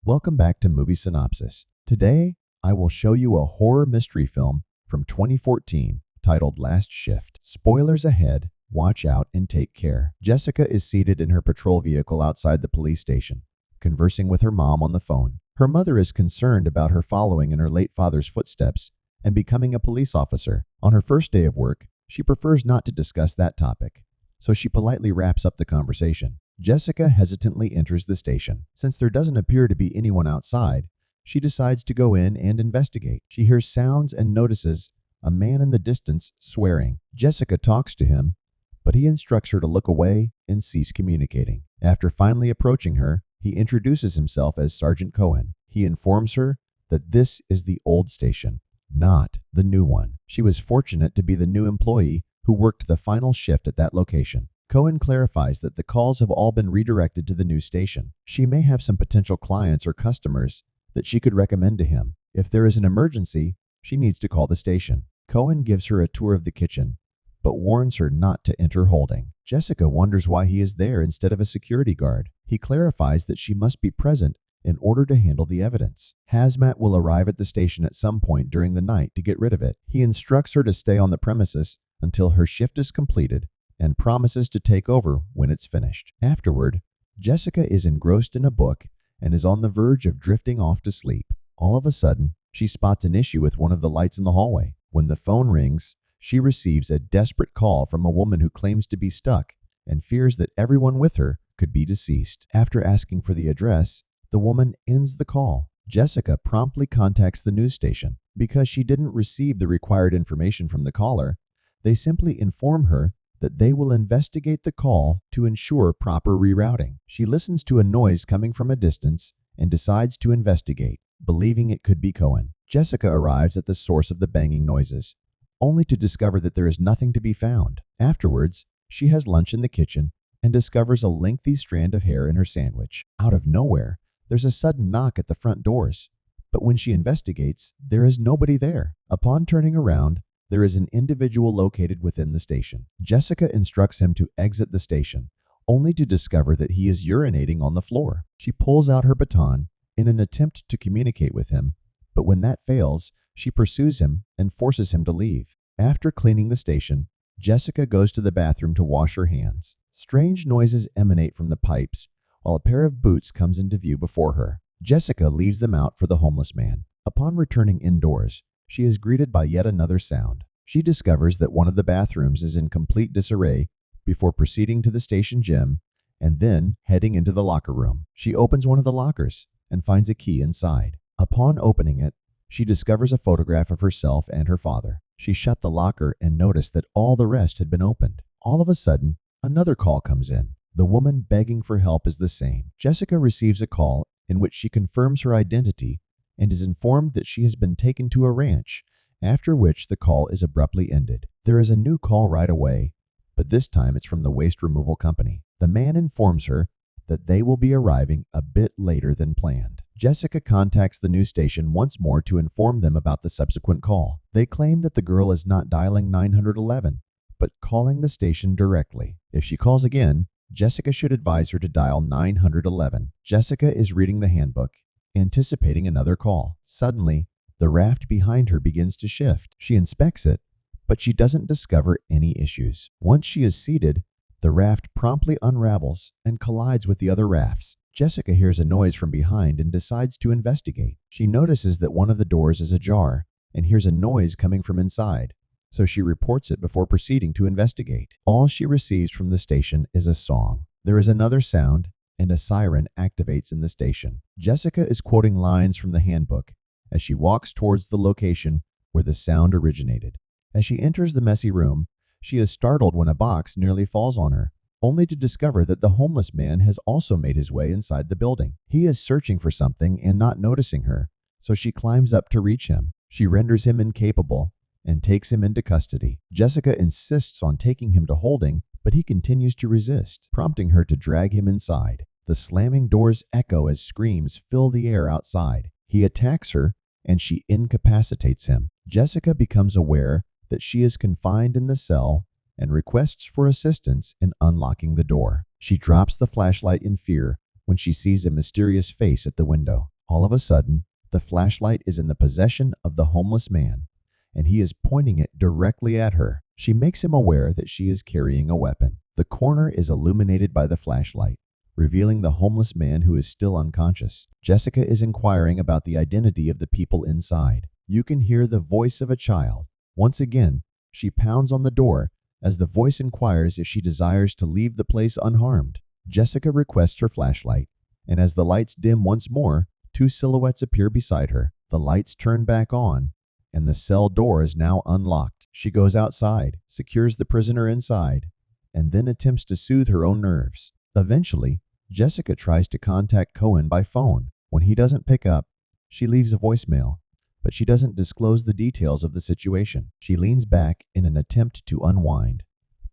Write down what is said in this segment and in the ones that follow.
Welcome back to Movie Synopsis. Today, I will show you a horror mystery film from 2014 titled Last Shift. Spoilers ahead, watch out and take care. Jessica is seated in her patrol vehicle outside the police station, conversing with her mom on the phone. Her mother is concerned about her following in her late father's footsteps and becoming a police officer. On her first day of work, she prefers not to discuss that topic, so she politely wraps up the conversation. Jessica hesitantly enters the station. Since there doesn't appear to be anyone outside, she decides to go in and investigate. She hears sounds and notices a man in the distance swearing. Jessica talks to him, but he instructs her to look away and cease communicating. After finally approaching her, he introduces himself as Sergeant Cohen. He informs her that this is the old station, not the new one. She was fortunate to be the new employee who worked the final shift at that location. Cohen clarifies that the calls have all been redirected to the new station. She may have some potential clients or customers that she could recommend to him. If there is an emergency, she needs to call the station. Cohen gives her a tour of the kitchen, but warns her not to enter holding. Jessica wonders why he is there instead of a security guard. He clarifies that she must be present in order to handle the evidence. Hazmat will arrive at the station at some point during the night to get rid of it. He instructs her to stay on the premises until her shift is completed and promises to take over when it's finished. Afterward, Jessica is engrossed in a book and is on the verge of drifting off to sleep. All of a sudden, she spots an issue with one of the lights in the hallway. When the phone rings, she receives a desperate call from a woman who claims to be stuck and fears that everyone with her could be deceased. After asking for the address, the woman ends the call. Jessica promptly contacts the news station. Because she didn't receive the required information from the caller, they simply inform her that they will investigate the call to ensure proper rerouting. She listens to a noise coming from a distance and decides to investigate, believing it could be Cohen. Jessica arrives at the source of the banging noises, only to discover that there is nothing to be found. Afterwards, she has lunch in the kitchen and discovers a lengthy strand of hair in her sandwich. Out of nowhere, there's a sudden knock at the front doors, but when she investigates, there is nobody there. Upon turning around, there is an individual located within the station. Jessica instructs him to exit the station, only to discover that he is urinating on the floor. She pulls out her baton in an attempt to communicate with him, but when that fails, she pursues him and forces him to leave. After cleaning the station, Jessica goes to the bathroom to wash her hands. Strange noises emanate from the pipes, while a pair of boots comes into view before her. Jessica leaves them out for the homeless man. Upon returning indoors, she is greeted by yet another sound. She discovers that one of the bathrooms is in complete disarray before proceeding to the station gym and then heading into the locker room. She opens one of the lockers and finds a key inside. Upon opening it, she discovers a photograph of herself and her father. She shut the locker and noticed that all the rest had been opened. All of a sudden, another call comes in. The woman begging for help is the same. Jessica receives a call in which she confirms her identity and is informed that she has been taken to a ranch, after which the call is abruptly ended. There is a new call right away, but this time it's from the waste removal company. The man informs her that they will be arriving a bit later than planned. Jessica contacts the news station once more to inform them about the subsequent call. They claim that the girl is not dialing 911, but calling the station directly. If she calls again, Jessica should advise her to dial 911. Jessica is reading the handbook, anticipating another call. Suddenly, the raft behind her begins to shift. She inspects it, but she doesn't discover any issues. Once she is seated, the raft promptly unravels and collides with the other rafts. Jessica hears a noise from behind and decides to investigate. She notices that one of the doors is ajar and hears a noise coming from inside, so she reports it before proceeding to investigate. All she receives from the station is a song. There is another sound, and a siren activates in the station. Jessica is quoting lines from the handbook as she walks towards the location where the sound originated. As she enters the messy room, she is startled when a box nearly falls on her, only to discover that the homeless man has also made his way inside the building. He is searching for something and not noticing her, so she climbs up to reach him. She renders him incapable and takes him into custody. Jessica insists on taking him to holding, but he continues to resist, prompting her to drag him inside. The slamming doors echo as screams fill the air outside. He attacks her, and she incapacitates him. Jessica becomes aware that she is confined in the cell and requests for assistance in unlocking the door. She drops the flashlight in fear when she sees a mysterious face at the window. All of a sudden, the flashlight is in the possession of the homeless man, and he is pointing it directly at her. She makes him aware that she is carrying a weapon. The corner is illuminated by the flashlight, revealing the homeless man who is still unconscious. Jessica is inquiring about the identity of the people inside. You can hear the voice of a child. Once again, she pounds on the door as the voice inquires if she desires to leave the place unharmed. Jessica requests her flashlight, and as the lights dim once more, two silhouettes appear beside her. The lights turn back on, and the cell door is now unlocked. She goes outside, secures the prisoner inside, and then attempts to soothe her own nerves. Eventually, Jessica tries to contact Cohen by phone. When he doesn't pick up, she leaves a voicemail, but she doesn't disclose the details of the situation. She leans back in an attempt to unwind,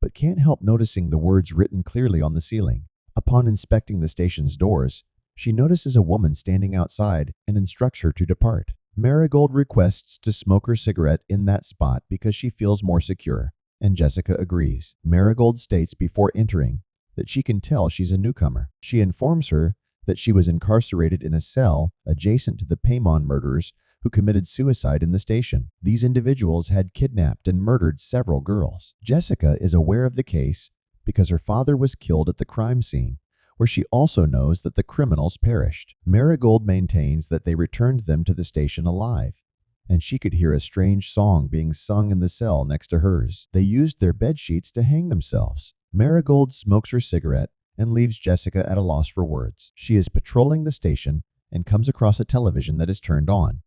but can't help noticing the words written clearly on the ceiling. Upon inspecting the station's doors, she notices a woman standing outside and instructs her to depart. Marigold requests to smoke her cigarette in that spot because she feels more secure, and Jessica agrees. Marigold states before entering that she can tell she's a newcomer. She informs her that she was incarcerated in a cell adjacent to the Paymon murderers who committed suicide in the station. These individuals had kidnapped and murdered several girls. Jessica is aware of the case because her father was killed at the crime scene, where she also knows that the criminals perished. Marigold maintains that they returned them to the station alive, and she could hear a strange song being sung in the cell next to hers. They used their bed sheets to hang themselves. Marigold smokes her cigarette and leaves Jessica at a loss for words. She is patrolling the station and comes across a television that is turned on.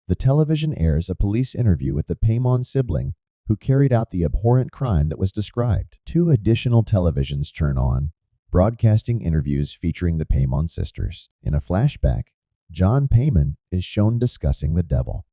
The television airs a police interview with the Paymon sibling who carried out the abhorrent crime that was described. Two additional televisions turn on, broadcasting interviews featuring the Paymon sisters. In a flashback, John Paymon is shown discussing the devil.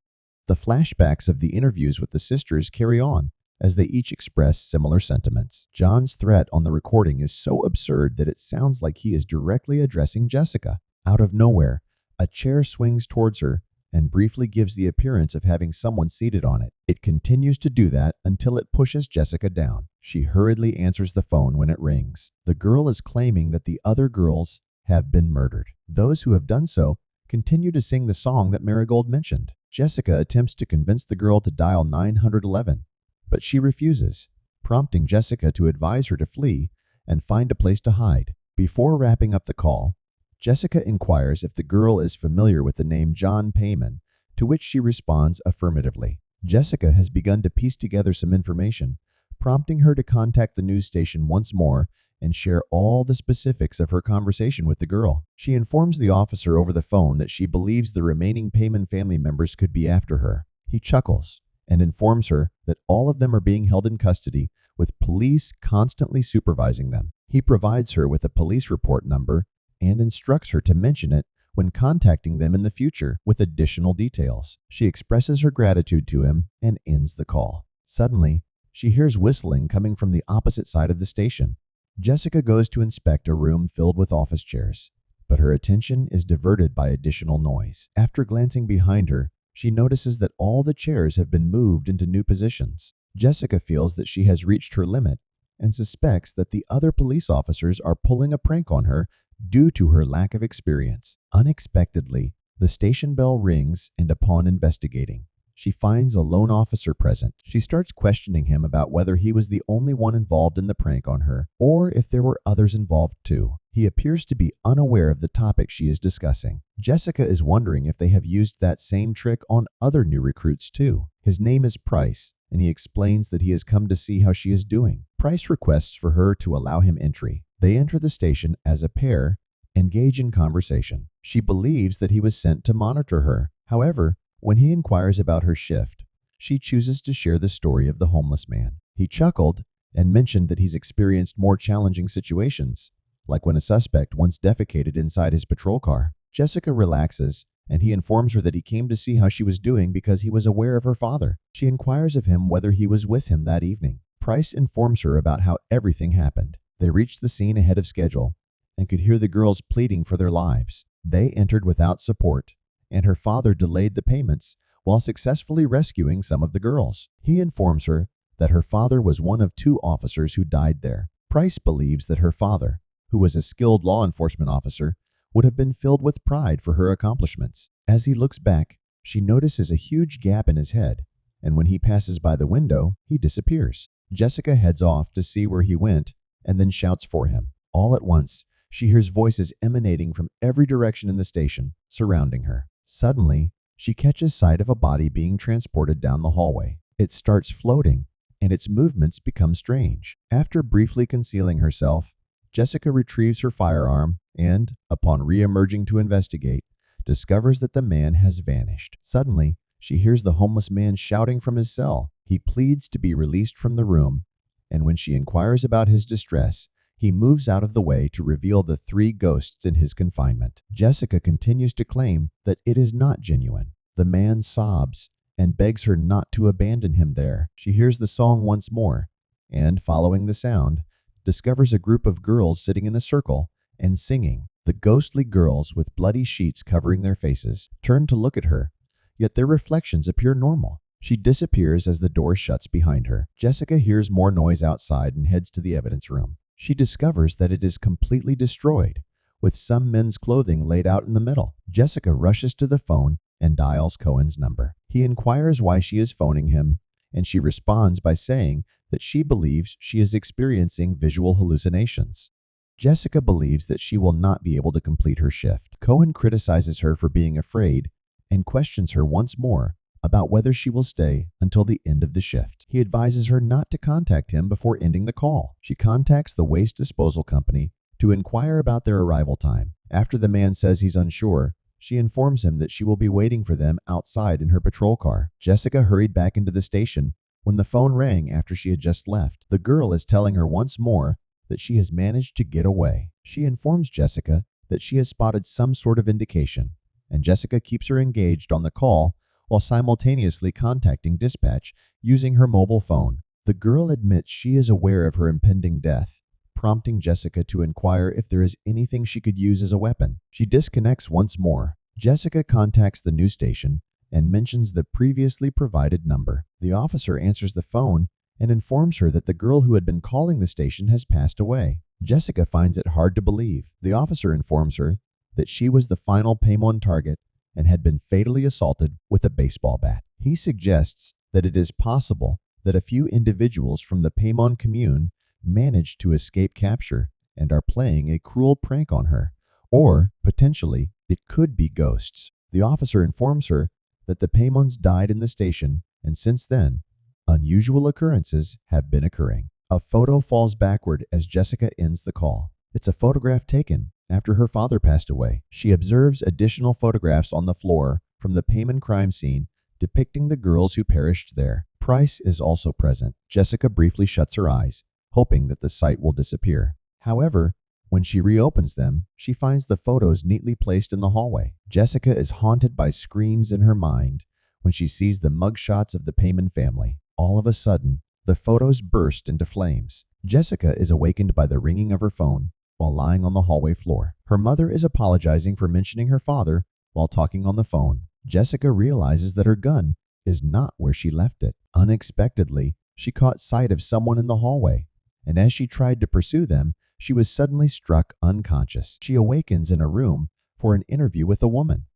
The flashbacks of the interviews with the sisters carry on as they each express similar sentiments. John's threat on the recording is so absurd that it sounds like he is directly addressing Jessica. Out of nowhere, a chair swings towards her and briefly gives the appearance of having someone seated on it. It continues to do that until it pushes Jessica down. She hurriedly answers the phone when it rings. The girl is claiming that the other girls have been murdered. Those who have done so continue to sing the song that Marigold mentioned. Jessica attempts to convince the girl to dial 911, but she refuses, prompting Jessica to advise her to flee and find a place to hide. Before wrapping up the call, Jessica inquires if the girl is familiar with the name John Paymon, to which she responds affirmatively. Jessica has begun to piece together some information, prompting her to contact the news station once more and share all the specifics of her conversation with the girl. She informs the officer over the phone that she believes the remaining Paymon family members could be after her. He chuckles and informs her that all of them are being held in custody, with police constantly supervising them. He provides her with a police report number and instructs her to mention it when contacting them in the future with additional details. She expresses her gratitude to him and ends the call. Suddenly, she hears whistling coming from the opposite side of the station. Jessica goes to inspect a room filled with office chairs, but her attention is diverted by additional noise. After glancing behind her, she notices that all the chairs have been moved into new positions. Jessica feels that she has reached her limit and suspects that the other police officers are pulling a prank on her due to her lack of experience. Unexpectedly, the station bell rings, and upon investigating, she finds a lone officer present. She starts questioning him about whether he was the only one involved in the prank on her, or if there were others involved too. He appears to be unaware of the topic she is discussing. Jessica is wondering if they have used that same trick on other new recruits too. His name is Price, and he explains that he has come to see how she is doing. Price requests for her to allow him entry. They enter the station as a pair, engage in conversation. She believes that he was sent to monitor her. However, when he inquires about her shift, she chooses to share the story of the homeless man. He chuckled and mentioned that he's experienced more challenging situations, like when a suspect once defecated inside his patrol car. Jessica relaxes, and he informs her that he came to see how she was doing because he was aware of her father. She inquires of him whether he was with him that evening. Price informs her about how everything happened. They reached the scene ahead of schedule and could hear the girls pleading for their lives. They entered without support, and her father delayed the payments while successfully rescuing some of the girls. He informs her that her father was one of 2 officers who died there. Price believes that her father, who was a skilled law enforcement officer, would have been filled with pride for her accomplishments. As he looks back, she notices a huge gap in his head, and when he passes by the window, he disappears. Jessica heads off to see where he went and then shouts for him. All at once, she hears voices emanating from every direction in the station, surrounding her. Suddenly, she catches sight of a body being transported down the hallway. It starts floating, and its movements become strange. After briefly concealing herself, Jessica retrieves her firearm and, upon re-emerging to investigate, discovers that the man has vanished. Suddenly, she hears the homeless man shouting from his cell. He pleads to be released from the room, and when she inquires about his distress, he moves out of the way to reveal the 3 ghosts in his confinement. Jessica continues to claim that it is not genuine. The man sobs and begs her not to abandon him there. She hears the song once more, and following the sound, discovers a group of girls sitting in a circle and singing. The ghostly girls, with bloody sheets covering their faces, turn to look at her, yet their reflections appear normal. She disappears as the door shuts behind her. Jessica hears more noise outside and heads to the evidence room. She discovers that it is completely destroyed, with some men's clothing laid out in the middle. Jessica rushes to the phone and dials Cohen's number. He inquires why she is phoning him, and she responds by saying that she believes she is experiencing visual hallucinations. Jessica believes that she will not be able to complete her shift. Cohen criticizes her for being afraid and questions her once more about whether she will stay until the end of the shift. He advises her not to contact him before ending the call. She contacts the waste disposal company to inquire about their arrival time. After the man says he's unsure, she informs him that she will be waiting for them outside in her patrol car. Jessica hurried back into the station when the phone rang after she had just left. The girl is telling her once more that she has managed to get away. She informs Jessica that she has spotted some sort of indication, and Jessica keeps her engaged on the call while simultaneously contacting dispatch using her mobile phone. The girl admits she is aware of her impending death, prompting Jessica to inquire if there is anything she could use as a weapon. She disconnects once more. Jessica contacts the news station and mentions the previously provided number. The officer answers the phone and informs her that the girl who had been calling the station has passed away. Jessica finds it hard to believe. The officer informs her that she was the final Paimon target and had been fatally assaulted with a baseball bat. He suggests that it is possible that a few individuals from the Paimon commune managed to escape capture and are playing a cruel prank on her, or potentially it could be ghosts. The officer informs her that the Paimons died in the station, and since then, unusual occurrences have been occurring. A photo falls backward as Jessica ends the call. It's a photograph taken after her father passed away. She observes additional photographs on the floor from the Paimon crime scene depicting the girls who perished there. Price is also present. Jessica briefly shuts her eyes, hoping that the sight will disappear. However, when she reopens them, she finds the photos neatly placed in the hallway. Jessica is haunted by screams in her mind when she sees the mugshots of the Paimon family. All of a sudden, the photos burst into flames. Jessica is awakened by the ringing of her phone while lying on the hallway floor. Her mother is apologizing for mentioning her father while talking on the phone. Jessica realizes that her gun is not where she left it. Unexpectedly, she caught sight of someone in the hallway, and as she tried to pursue them, she was suddenly struck unconscious. She awakens in a room for an interview with a woman.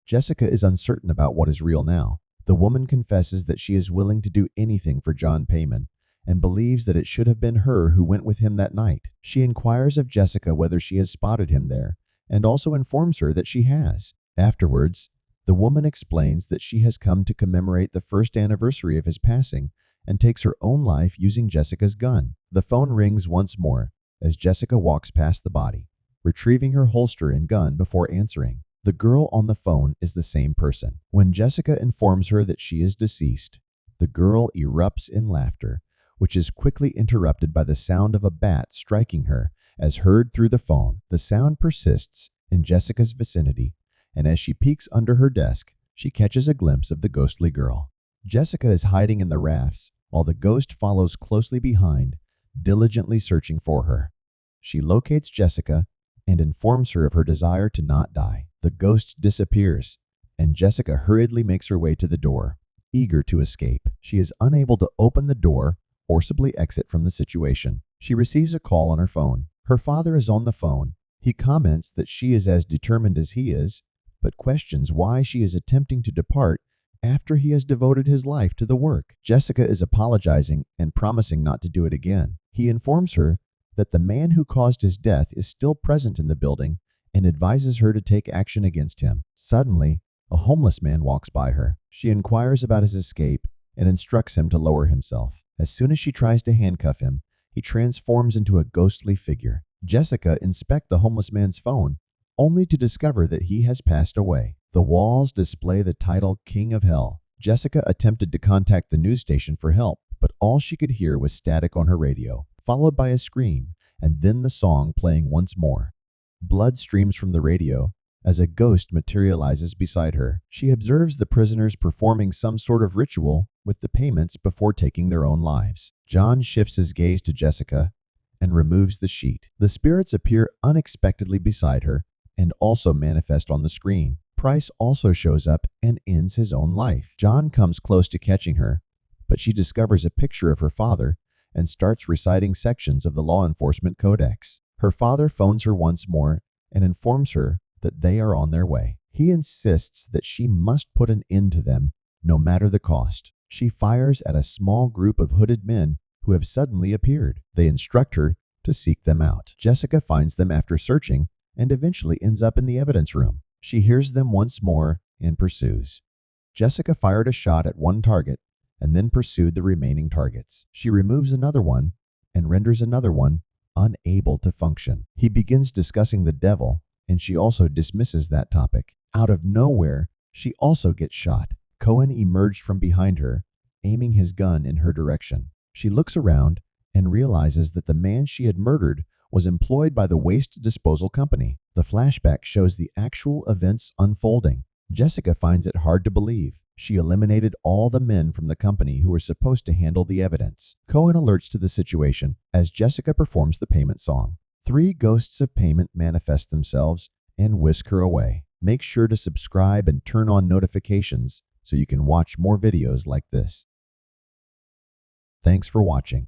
Jessica is uncertain about what is real now. The woman confesses that she is willing to do anything for John Paimon and believes that it should have been her who went with him that night. She inquires of Jessica whether she has spotted him there and also informs her that she has. Afterwards, the woman explains that she has come to commemorate the first anniversary of his passing and takes her own life using Jessica's gun. The phone rings once more as Jessica walks past the body, retrieving her holster and gun before answering. The girl on the phone is the same person. When Jessica informs her that she is deceased, the girl erupts in laughter, which is quickly interrupted by the sound of a bat striking her as heard through the phone. The sound persists in Jessica's vicinity, and as she peeks under her desk, she catches a glimpse of the ghostly girl. Jessica is hiding in the rafts, while the ghost follows closely behind, diligently searching for her. She locates Jessica and informs her of her desire to not die. The ghost disappears, and Jessica hurriedly makes her way to the door, eager to escape. She is unable to open the door, forcibly exit from the situation. She receives a call on her phone. Her father is on the phone, He comments that she is as determined as he is, but questions why she is attempting to depart after he has devoted his life to the work. Jessica is apologizing and promising not to do it again. He informs her that the man who caused his death is still present in the building and advises her to take action against him. Suddenly, a homeless man walks by her. She inquires about his escape and instructs him to lower himself. As soon as she tries to handcuff him, he transforms into a ghostly figure. Jessica inspects the homeless man's phone, only to discover that he has passed away. The walls display the title King of Hell. Jessica attempted to contact the news station for help, but all she could hear was static on her radio, followed by a scream, and then the song playing once more. Blood streams from the radio as a ghost materializes beside her. She observes the prisoners performing some sort of ritual with the payments before taking their own lives. John shifts his gaze to Jessica and removes the sheet. The spirits appear unexpectedly beside her and also manifest on the screen. Price also shows up and ends his own life. John comes close to catching her, but she discovers a picture of her father and starts reciting sections of the law enforcement codex. Her father phones her once more and informs her that they are on their way. He insists that she must put an end to them, no matter the cost. She fires at a small group of hooded men who have suddenly appeared. They instruct her to seek them out. Jessica finds them after searching and eventually ends up in the evidence room. She hears them once more and pursues. Jessica fired a shot at one target and then pursued the remaining targets. She removes another one and renders another one unable to function. He begins discussing the devil, and she also dismisses that topic. Out of nowhere, she also gets shot. Cohen emerged from behind her, aiming his gun in her direction. She looks around and realizes that the man she had murdered was employed by the waste disposal company. The flashback shows the actual events unfolding. Jessica finds it hard to believe. She eliminated all the men from the company who were supposed to handle the evidence. Cohen alerts to the situation as Jessica performs the payment song. 3 ghosts of payment manifest themselves and whisk her away. Make sure to subscribe and turn on notifications so you can watch more videos like this. Thanks for watching.